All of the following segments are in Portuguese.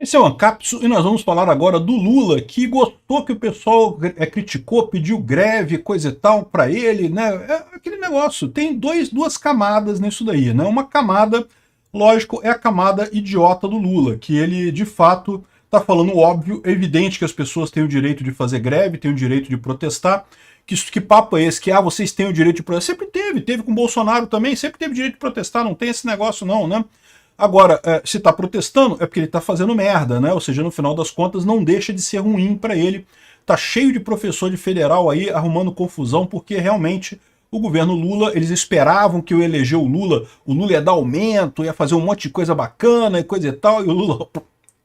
Esse é o Ancapsu e nós vamos falar agora do Lula, que gostou que o pessoal criticou, pediu greve, coisa e tal para ele, né? É aquele negócio, tem duas camadas nisso daí, né? Uma camada, lógico, é a camada idiota do Lula, que ele de fato está falando o óbvio, é evidente que as pessoas têm o direito de fazer greve, têm o direito de protestar. Que papo é esse? Que vocês têm o direito de protestar? Sempre teve com o Bolsonaro também, sempre teve direito de protestar, não tem esse negócio não, né? Agora, se está protestando, é porque ele está fazendo merda, né? Ou seja, no final das contas, não deixa de ser ruim para ele. Tá cheio de professor de federal aí arrumando confusão, porque realmente o governo Lula, eles esperavam que eu eleger o Lula ia dar aumento, ia fazer um monte de coisa bacana e coisa e tal, e o Lula,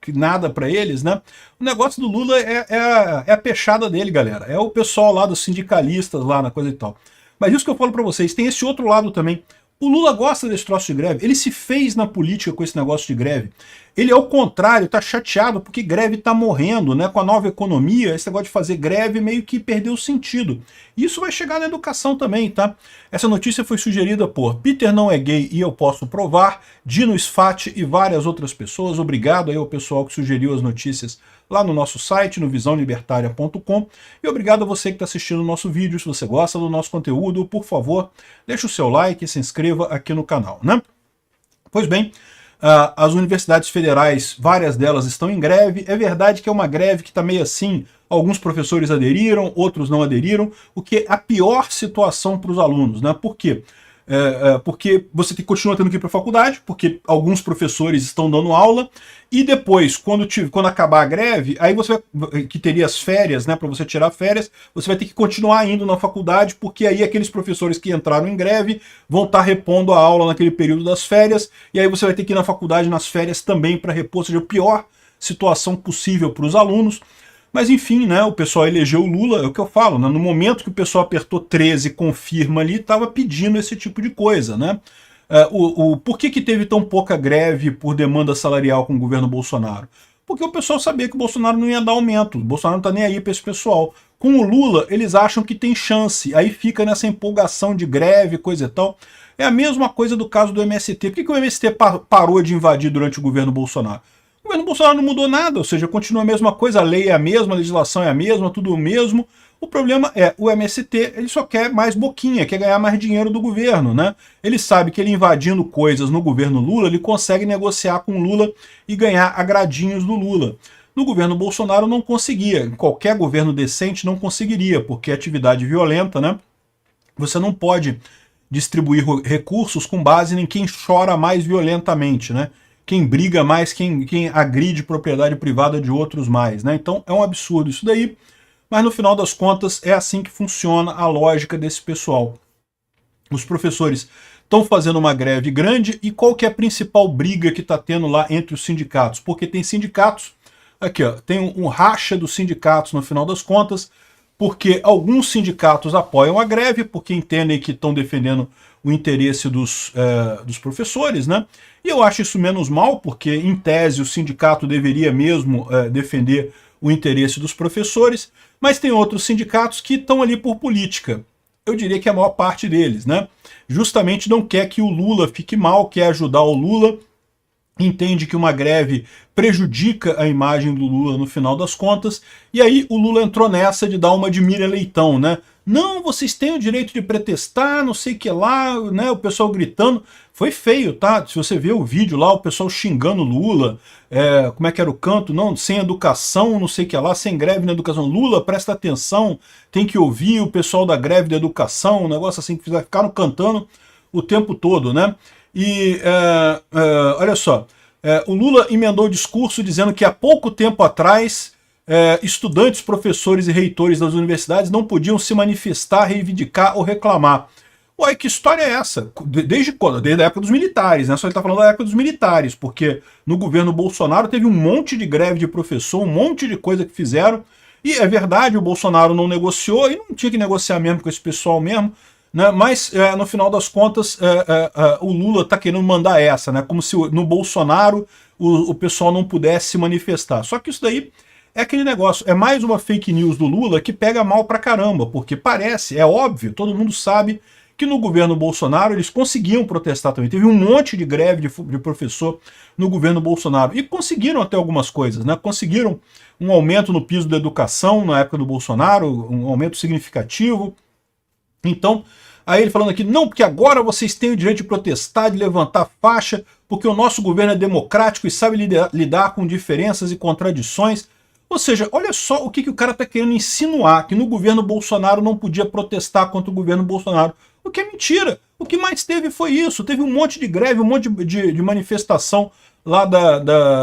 nada para eles, né? O negócio do Lula é a peixada dele, galera. É o pessoal lá dos sindicalistas lá na coisa e tal. Mas isso que eu falo para vocês, tem esse outro lado também. O Lula gosta desse troço de greve, ele se fez na política com esse negócio de greve. Ele, ao contrário, tá chateado porque greve tá morrendo, né? Com a nova economia, esse negócio de fazer greve meio que perdeu o sentido. E isso vai chegar na educação também, tá? Essa notícia foi sugerida por Peter Não É Gay e Eu Posso Provar, Dino Sfati e várias outras pessoas. Obrigado aí ao pessoal que sugeriu as notícias lá no nosso site, no visãolibertaria.com. E obrigado a você que está assistindo o nosso vídeo. Se você gosta do nosso conteúdo, por favor, deixe o seu like e se inscreva aqui no canal, né? Pois bem, as universidades federais, várias delas estão em greve. É verdade que é uma greve que está meio assim, alguns professores aderiram, outros não aderiram, o que é a pior situação para os alunos, né? Por quê? Porque você continua tendo que ir para a faculdade, porque alguns professores estão dando aula, e depois, quando acabar a greve, aí você vai, que teria as férias, né, para você tirar férias, você vai ter que continuar indo na faculdade, porque aí aqueles professores que entraram em greve vão estar repondo a aula naquele período das férias, e aí você vai ter que ir na faculdade nas férias também para repor, ou seja, a pior situação possível para os alunos. Mas enfim, né, o pessoal elegeu o Lula, é o que eu falo, né, no momento que o pessoal apertou 13 confirma ali, estava pedindo esse tipo de coisa, né? Por que teve tão pouca greve por demanda salarial com o governo Bolsonaro? Porque o pessoal sabia que o Bolsonaro não ia dar aumento, o Bolsonaro não está nem aí para esse pessoal. Com o Lula, eles acham que tem chance, aí fica nessa empolgação de greve, coisa e tal. É a mesma coisa do caso do MST. Por que o MST parou de invadir durante o governo Bolsonaro? O governo Bolsonaro não mudou nada, ou seja, continua a mesma coisa, a lei é a mesma, a legislação é a mesma, tudo o mesmo. O problema é, o MST, ele só quer mais boquinha, quer ganhar mais dinheiro do governo, né? Ele sabe que ele invadindo coisas no governo Lula, ele consegue negociar com o Lula e ganhar agradinhos do Lula. No governo Bolsonaro não conseguia, qualquer governo decente não conseguiria, porque é atividade violenta, né? Você não pode distribuir recursos com base em quem chora mais violentamente, né? Quem briga mais, quem agride propriedade privada de outros mais, né? Então é um absurdo isso daí, mas no final das contas é assim que funciona a lógica desse pessoal. Os professores estão fazendo uma greve grande, e qual que é a principal briga que está tendo lá entre os sindicatos? Porque tem sindicatos, aqui ó, tem um racha dos sindicatos no final das contas, porque alguns sindicatos apoiam a greve, porque entendem que estão defendendo o interesse dos professores, né? E eu acho isso menos mal, porque em tese o sindicato deveria mesmo defender o interesse dos professores, mas tem outros sindicatos que estão ali por política. Eu diria que a maior parte deles, né? Justamente não quer que o Lula fique mal, quer ajudar o Lula, entende que uma greve prejudica a imagem do Lula no final das contas, e aí o Lula entrou nessa de dar uma de Miriam Leitão, né? Não, vocês têm o direito de protestar, não sei o que lá, né? O pessoal gritando. Foi feio, tá? Se você vê o vídeo lá, o pessoal xingando o Lula, como é que era o canto? Não, sem educação, não sei o que lá, sem greve na educação. Lula, presta atenção, tem que ouvir o pessoal da greve da educação, um negócio assim, que ficaram cantando o tempo todo, né? E, olha só, o Lula emendou o discurso dizendo que há pouco tempo atrás estudantes, professores e reitores das universidades não podiam se manifestar, reivindicar ou reclamar. Ué, que história é essa? Desde quando? Desde a época dos militares, né? Só ele está falando da época dos militares, porque no governo Bolsonaro teve um monte de greve de professor, um monte de coisa que fizeram, e é verdade, o Bolsonaro não negociou, e não tinha que negociar mesmo com esse pessoal mesmo, né? Mas no final das contas o Lula está querendo mandar essa, né? Como se no Bolsonaro o pessoal não pudesse se manifestar. Só que isso daí é aquele negócio, é mais uma fake news do Lula que pega mal pra caramba, porque parece, é óbvio, todo mundo sabe que no governo Bolsonaro eles conseguiam protestar também. Teve um monte de greve de professor no governo Bolsonaro. E conseguiram até algumas coisas, né? Conseguiram um aumento no piso da educação na época do Bolsonaro, um aumento significativo. Então, aí ele falando aqui, não, porque agora vocês têm o direito de protestar, de levantar faixa, porque o nosso governo é democrático e sabe lidar com diferenças e contradições. Ou seja, olha só o que o cara está querendo insinuar, que no governo Bolsonaro não podia protestar contra o governo Bolsonaro. O que é mentira. O que mais teve foi isso. Teve um monte de greve, um monte de manifestação lá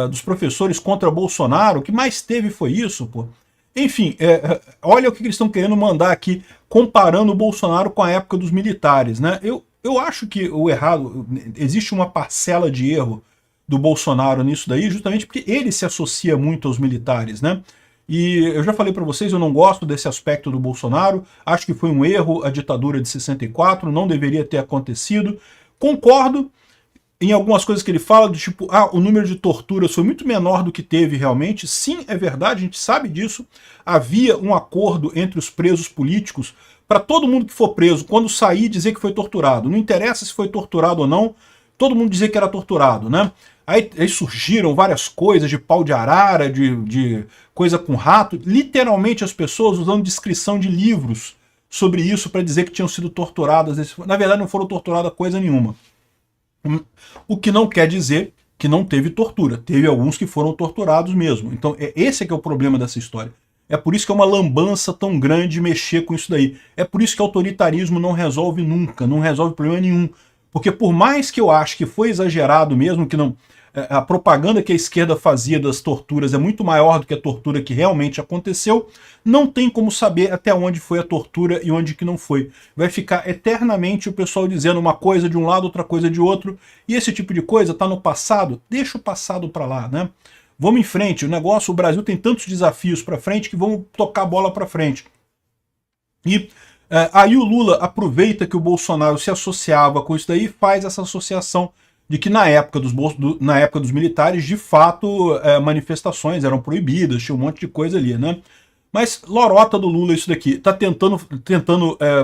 dos professores contra Bolsonaro. O que mais teve foi isso, pô. Enfim, olha o que eles estão querendo mandar aqui, comparando o Bolsonaro com a época dos militares, né? Eu acho que o errado, existe uma parcela de erro do Bolsonaro nisso daí, justamente porque ele se associa muito aos militares, né? E eu já falei para vocês, eu não gosto desse aspecto do Bolsonaro, acho que foi um erro a ditadura de 64, não deveria ter acontecido. Concordo em algumas coisas que ele fala, do tipo, o número de torturas foi muito menor do que teve realmente. Sim, é verdade, a gente sabe disso. Havia um acordo entre os presos políticos para todo mundo que for preso, quando sair, dizer que foi torturado. Não interessa se foi torturado ou não, todo mundo dizer que era torturado, né? Aí surgiram várias coisas de pau de arara, de coisa com rato, literalmente as pessoas usando descrição de livros sobre isso para dizer que tinham sido torturadas. Na verdade não foram torturadas coisa nenhuma. O que não quer dizer que não teve tortura. Teve alguns que foram torturados mesmo. Então esse é que é o problema dessa história. É por isso que é uma lambança tão grande mexer com isso daí. É por isso que autoritarismo não resolve nunca, não resolve problema nenhum. Porque por mais que eu ache que foi exagerado mesmo, que não, a propaganda que a esquerda fazia das torturas é muito maior do que a tortura que realmente aconteceu, não tem como saber até onde foi a tortura e onde que não foi. Vai ficar eternamente o pessoal dizendo uma coisa de um lado, outra coisa de outro, e esse tipo de coisa está no passado, deixa o passado para lá, né? Vamos em frente, o Brasil tem tantos desafios para frente que vamos tocar a bola para frente. E aí o Lula aproveita que o Bolsonaro se associava com isso daí e faz essa associação de que na época dos militares, de fato, manifestações eram proibidas, tinha um monte de coisa ali, né? Mas lorota do Lula isso daqui, tá tentando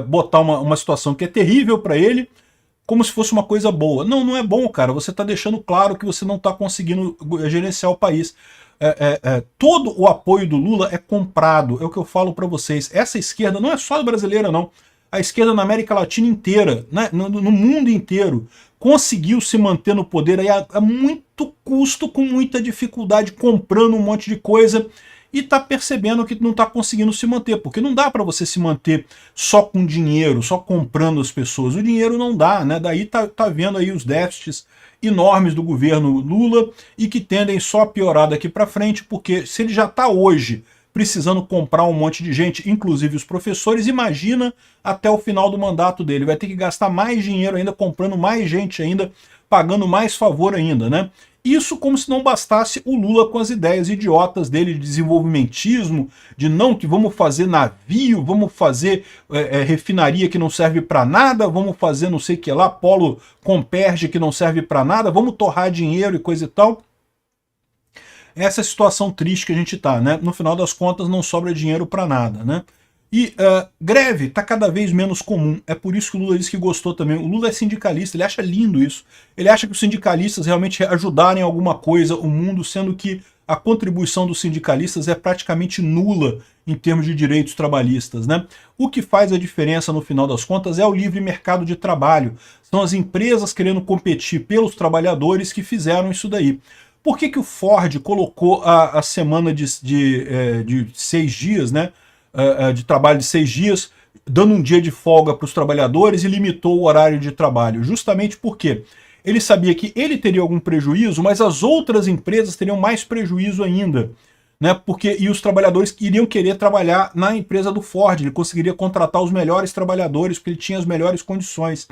botar uma situação que é terrível para ele, como se fosse uma coisa boa. Não, não é bom, cara, você tá deixando claro que você não tá conseguindo gerenciar o país. Todo o apoio do Lula é comprado, é o que eu falo para vocês. Essa esquerda não é só brasileira, não. A esquerda na América Latina inteira, né, no mundo inteiro, conseguiu se manter no poder aí a muito custo, com muita dificuldade, comprando um monte de coisa, e está percebendo que não está conseguindo se manter, porque não dá para você se manter só com dinheiro, só comprando as pessoas. O dinheiro não dá, né? Daí tá vendo aí os déficits enormes do governo Lula e que tendem só a piorar daqui para frente, porque se ele já está hoje precisando comprar um monte de gente, inclusive os professores, imagina até o final do mandato dele. Vai ter que gastar mais dinheiro ainda, comprando mais gente ainda, pagando mais favor ainda, né? Isso como se não bastasse o Lula com as ideias idiotas dele de desenvolvimentismo, de não, que vamos fazer navio, vamos fazer refinaria que não serve para nada, vamos fazer não sei o que lá, polo comperge que não serve para nada, vamos torrar dinheiro e coisa e tal. Essa é a situação triste que a gente tá, né? No final das contas não sobra dinheiro para nada, né? E greve está cada vez menos comum. É por isso que o Lula disse que gostou também. O Lula é sindicalista, ele acha lindo isso. Ele acha que os sindicalistas realmente ajudarem alguma coisa o mundo, sendo que a contribuição dos sindicalistas é praticamente nula em termos de direitos trabalhistas, né? O que faz a diferença no final das contas é o livre mercado de trabalho. São as empresas querendo competir pelos trabalhadores que fizeram isso daí. Por que o Ford colocou a semana de 6 dias, né? De trabalho de 6 dias, dando um dia de folga para os trabalhadores e limitou o horário de trabalho? Justamente porque ele sabia que ele teria algum prejuízo, mas as outras empresas teriam mais prejuízo ainda, né? E os trabalhadores iriam querer trabalhar na empresa do Ford, ele conseguiria contratar os melhores trabalhadores, porque ele tinha as melhores condições.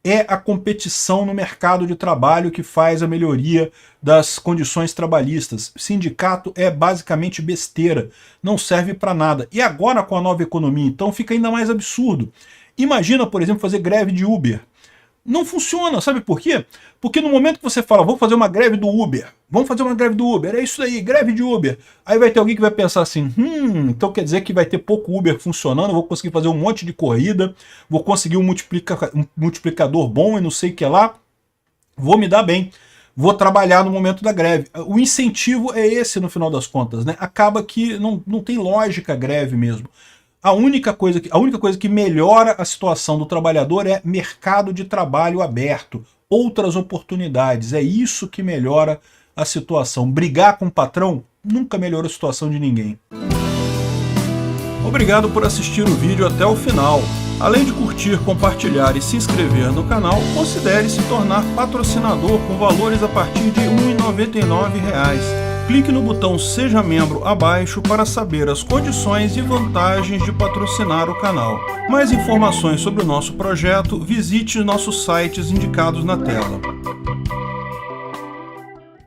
É a competição no mercado de trabalho que faz a melhoria das condições trabalhistas. Sindicato é basicamente besteira, não serve para nada. E agora com a nova economia, então, fica ainda mais absurdo. Imagina, por exemplo, fazer greve de Uber. Não funciona, sabe por quê? Porque no momento que você fala, vou fazer uma greve do Uber, vamos fazer uma greve do Uber, é isso aí, greve de Uber. Aí vai ter alguém que vai pensar assim, então quer dizer que vai ter pouco Uber funcionando, eu vou conseguir fazer um monte de corrida, vou conseguir um multiplicador bom e não sei o que lá, vou me dar bem, vou trabalhar no momento da greve. O incentivo é esse no final das contas, né? Acaba que não tem lógica a greve mesmo. A única coisa que melhora a situação do trabalhador é mercado de trabalho aberto, outras oportunidades. É isso que melhora a situação. Brigar com o patrão nunca melhora a situação de ninguém. Obrigado por assistir o vídeo até o final. Além de curtir, compartilhar e se inscrever no canal, considere se tornar patrocinador com valores a partir de R$ 1,99. Clique no botão Seja Membro abaixo para saber as condições e vantagens de patrocinar o canal. Mais informações sobre o nosso projeto, visite nossos sites indicados na tela.